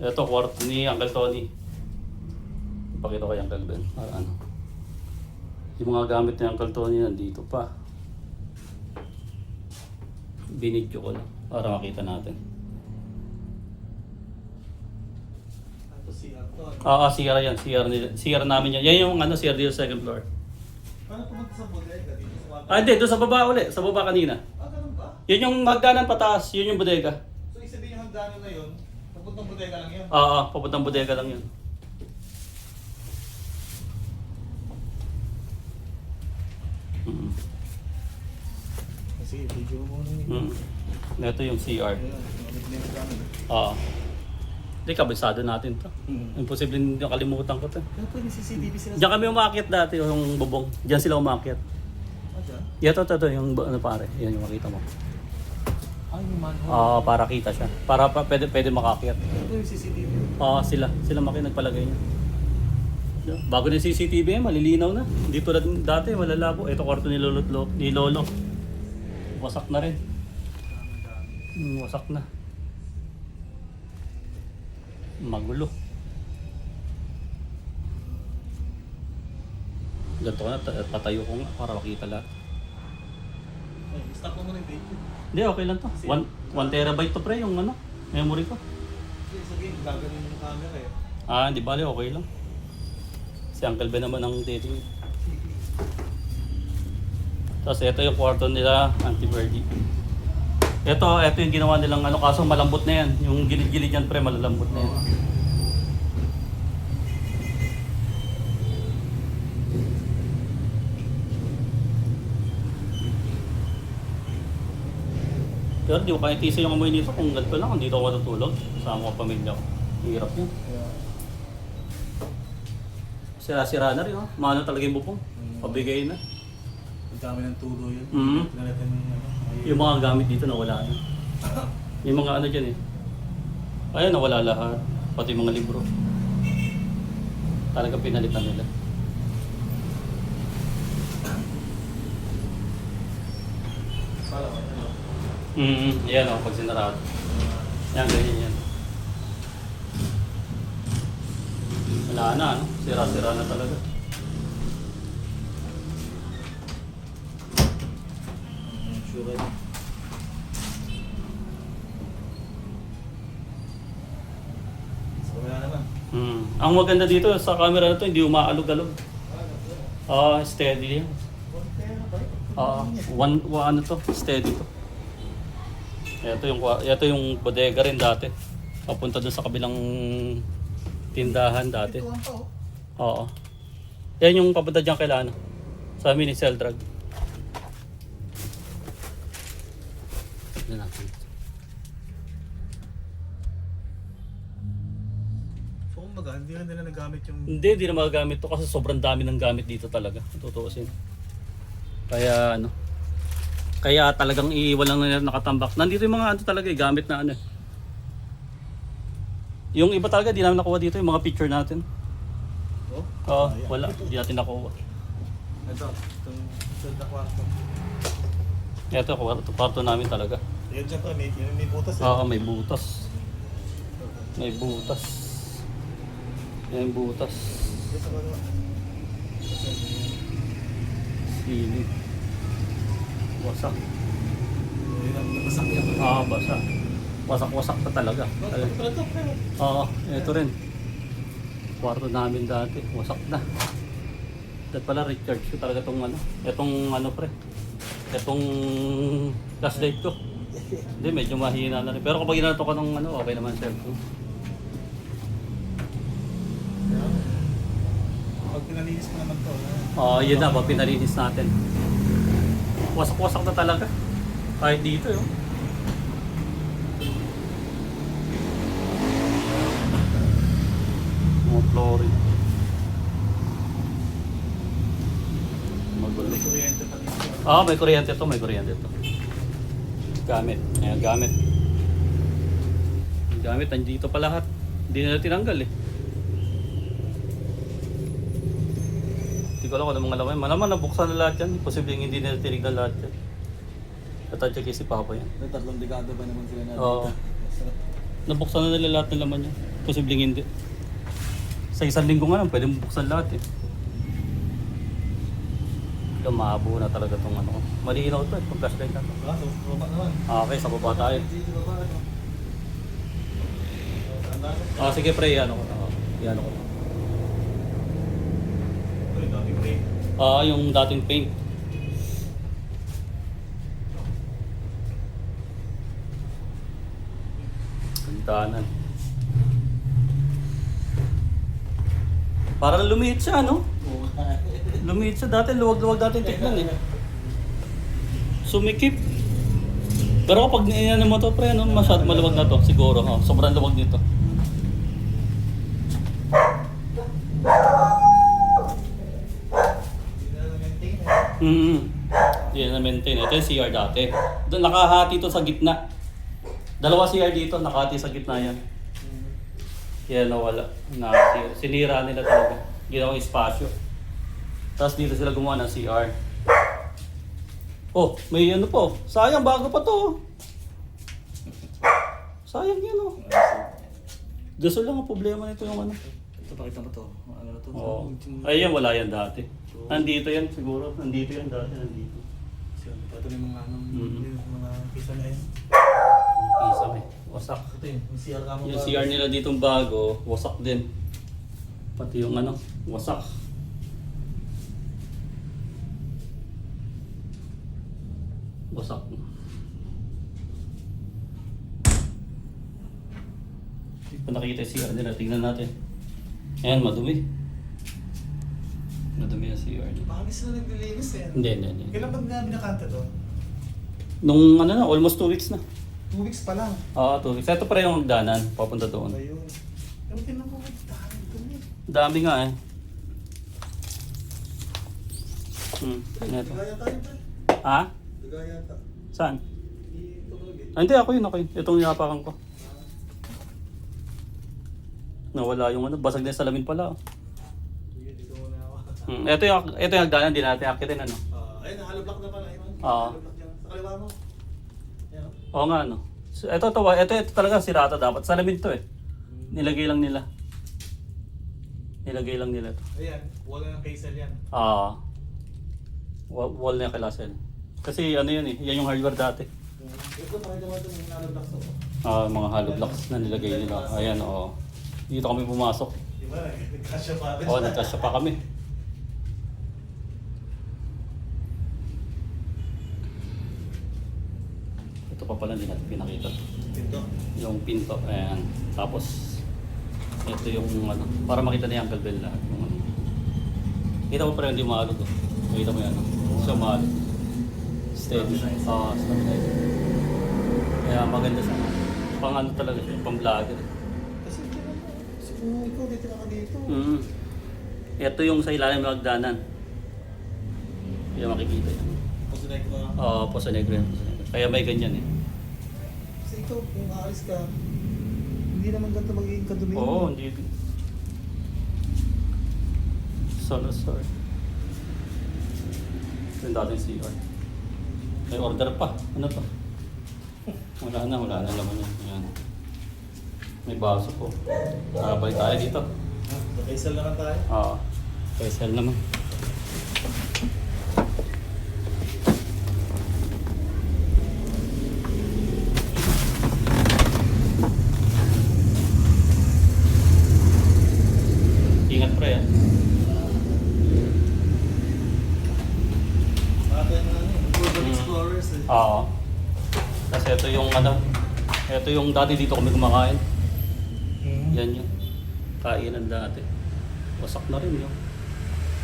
Ito, kwarto ni Uncle Tony. Ipakita ko yung Uncle Ben. Para ano. Yung mga gamit ni Uncle Tony nandito pa. Binidyo ko lang para makita natin. Tapos CR to. CR yan. CR namin yan. Yan yung ano, CR dito sa second floor. Paano pumunta sa bodega dito sa kwarto? Hindi. Doon sa baba uli. Sa baba kanina. Ganun ba? Yun yung hagdanan pataas. Yun yung bodega. So, isabihin yung hagdanan na yun, papuntang bodega lang yun? Papuntang bodega lang yun. Sige, video mo muna yun. Ito yung CR. Ayun, nabit na yung hagdanan. Hindi, kabisado natin to. Imposible hindi nakalimutan ko to. Kaya pwede CCTV sila Diyan kami umakyat dati, yung bubong. Diyan sila umakyat. dyan? Ito, yung ano pare. Yan yung makita mo. Yung manhole. Para kita siya. Para pwede makakyat. Ito yung CCTV. Sila nagpalagay niya. Bago na yung CCTV, malilinaw na. Hindi tulad dati, malalabo. Ito kwarto ni Lolo. Wasak na rin. Wasak na. Magulo. Ganito na, patayo ko nga para makita lahat. Stop mo muna yung video. Hindi, okay lang to. 1 terabyte to pre, yung ano, memory ko. Kasi sabihin, gaganin yung camera eh. Hindi bali, okay lang. Si Uncle Ben naman ang dating. Tapos ito yung kwarto nila, Auntie Birdie. Ito yung ginawa nilang ano, kaso malambot na yan. Yung gilid-gilid yan pre, malalambot na yan. Pero di ko kaya tisa yung amoy nito kung ganito lang, kung dito ako matutulog. Kasama ko pamilya ko. Hirap yun. Sira-sira na rin, oh. Maano talaga yung bubong. Pabigay na. Ang dami ng tulo yun. Mhm. Pinalitan yung ano. Yung mga gamit dito nawala na. Yung mga ano dyan eh. Ayun, nawala lahat. Pati mga libro. Talaga pinalitan nila. Yan o, pag sinarado. Yan, ganyan yan. Wala na, ano? Sira-sira na talaga. Sure. So, wala naman. Ang maganda dito sa camera na to, hindi umaalog-alog. Steady yan. Ano to, steady to. Ito yung bodega rin dati. Papunta doon sa kabilang tindahan dati. Ito ang tao. Oo. Yan yung papunta dyan kailan. Sa amin ni Celdrag. Tignan natin. So, kumbaga, hindi rin nila nagamit yung... Hindi na magagamit to kasi sobrang dami ng gamit dito talaga. Tutuusin. Kaya kaya talagang iiwan lang nila nakatambak. Nandito yung mga ano talaga gamit na ano. Yung iba talaga di namin nakuha dito yung mga picture natin. Wala. Di natin nakuha. Itong na kwarto. Ito, kwarto namin talaga. Yan dyan pa, may butas eh. May butas. May butas. Yan butas. Yan sa mga... Sili. Wasak. Nabasak yan. Basa. Wasak-wasak pa talaga. Ito rin. Kwarto namin dati. Wasak na. Dahil pala recharge ko talaga itong ano pre. Itong flashlight ko. Hindi, medyo mahina na rin. Pero kapag ginato ko ng okay naman cellphone. Pag pinalinis mo naman to. Yun na, pag pinalinis natin. Wasak-wasak na talaga. Kahit dito yun. Mga flooring. Magulo. May kuryente pa dito. May kuryente to. Gamit. Ayan, gamit. Gamit, nandito pa lahat. Hindi nila tinanggal eh. Hindi ko alam kung ano mga laman. Malaman nabuksan na lahat yan. Posibleng hindi nila tinignan lahat yan. Tatadya si Papa yan. May 3 dekada pa naman sila na Oo. Nabuksan na nila lahat ng laman yan. Posibleng hindi. Sa isang linggo nga lang, pwede mo buksan lahat eh. Lumabo na talaga tong ano. Malinaw to eh, itong flashlight na to. So, baba naman. Okay, sa baba tayo. Dito baba, ano? Sige pre, ano ko na. Yan ko. Uy, dami ko eh. Yung dating paint. Kantanan. Parang lumiit siya, no? Lumiit siya. Dati, luwag-luwag dati tignan eh. Sumikip. Pero kapag niyan mo to, pre, no, masyad maluwag na to. Siguro, sobrang luwag nito. Yan na maintain. Ito yung CR dati. Doon nakahati to sa gitna. Dalawa CR dito, nakahati sa gitna yan. Kaya nawala. Sinira nila talaga. Ginawang espasyo. Tapos dito sila gumawa ng CR. Oh, may ano po. Sayang, bago pa to. Sayang yan oh. Gusto lang ang problema nito yung ano. Ito, pakita mo to. Ano na to? Oo. Ay, yan, wala yan dati. Nandito yan siguro. Nandito yan dati, nandito. Ito yung mga anong, Mhm. yung mga pisa na yun. Isa may wasak. Ito yun, yung CR ka mo Yung ba? CR nila ditong bago, wasak din. Pati yung ano, wasak. Wasak. Hindi pa nakita yung CR nila, tingnan natin. Ayan, madumi. Madumi yung CR nila. Bakit sila naglilinis eh? Hindi. Kailan ba nga binakanta to? Nung ano na, almost 2 weeks na. 2 weeks pa lang. Oo, 2 weeks. Ito pa rin yung hagdanan, papunta doon. Ayun. Pero tinan mo, dami dumi. Dami nga eh. Ito. Ligaya tayo pa. Ha? Ligaya ta. Saan? Ito ulit. Hindi, ako yun. Itong nilapakan ko. Nawala yung ano, basag na yung salamin pala. Oh. Sige, dito muna ako. Ito yung hagdanan, di natin akitin ano. Ayun, hollow block na pala. Iwan. Oo. Hollow block dyan. Sa kaliwa mo. Yan. Oo nga ano. So, ito talaga sirata dapat. Salamin to eh. Nilagay lang nila. Nilagay lang nila to. Ayan, wala ng Kaysel yan. Wall na yung kilasel. Kasi ano yun eh, yan yung hardware dati. Ito, pakita mo itong hollow blocks to. Mga hollow blocks na nilagay nila. Ayan oo. Dito kami pumasok. Diba? Nagkasya pa. Oo, nagkasya pa kami. Ito pa pala, hindi natin pinakita. Ito. Yung pinto, ayan. Tapos, ito yung ano, para makita na yung angle bell lahat. Yung, ano. Kita mo pa rin hindi maalog. Oh. Makita mo yan. So, maalog. Steady. Stabilizer. Kaya maganda sa pang ano talaga siya, pang vlogger. Kasi tinan mo. Kung ikaw dito ka dito. Ito yung sa ilalim ng hagdanan. Kaya makikita yan. Kasi like ko. Oo, Poso Negro yan. Kaya may ganyan eh. Kasi ikaw, kung aalis ka, hindi naman ganito magiging kadumi. Oo, hindi. Sonosor. Ito yung dating CR. May order pa. Ano to? Wala na laman yun. Ayan. May baso po. Balik tayo dito. Sa Kaysel naman tayo. Oo. Kaysel naman. Ingat pre ah. Bakit na ano eh. Urban Explorers eh. Oo. Kasi ito yung ano. Ito yung dati dito kami kumakain. Yan yun. Kainan dati. Wasak na rin yun.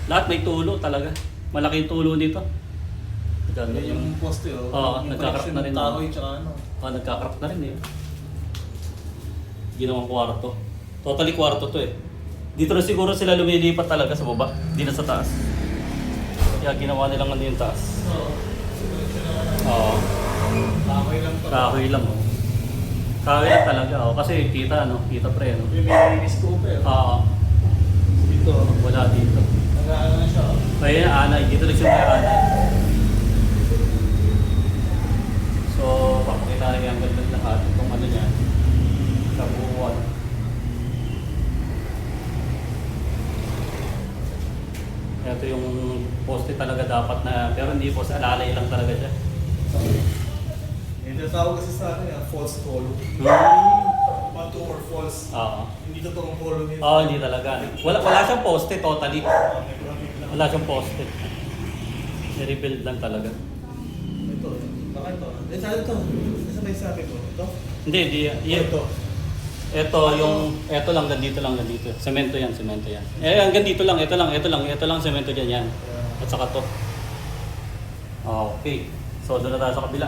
Lahat may tulo talaga. Malaking tulo dito. Ganda Yan yung poste oh. Oo, Yung nagkakarap connection na rin. ng kahoy tsaka ano. Nagkakrap na rin eh. Ginawang kwarto. Totally kwarto to eh. Dito na siguro sila lumilipat talaga sa baba. Di na sa taas. Kaya ginawa nilang ano yung taas. Oo. Oo. Kahoy lang to. Kahoy lang oh. Kahoy lang talaga oh. Kasi kita ano, kita pre ano. May minimis ko pa eh. Oo. Dito, wala dito. Nag-aano na siya oh. Kaya anay, dito lang siya may anay. So, papakita na yung ganda lahat itong ano niya. Kabuuan. ito yung poste talaga dapat na, pero hindi po, alalay lang talaga siya. Yung tinatawag kasi sa akin, false hollow. One to or false. Oo. Hindi totoong hollow nito. Oo, hindi talaga. Wala siyang poste totally. Wala siyang poste. I-rebuild lang talaga. Ito, baka ito. Saan ito? Nasa may sabi ko? Ito? Hindi. Ito. Ito lang, ganito. Semento yan. Hanggang dito lang, ito lang, semento dyan yan. At saka to. Okay. So, doon na tayo sa kabila.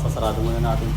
Sasarado muna natin.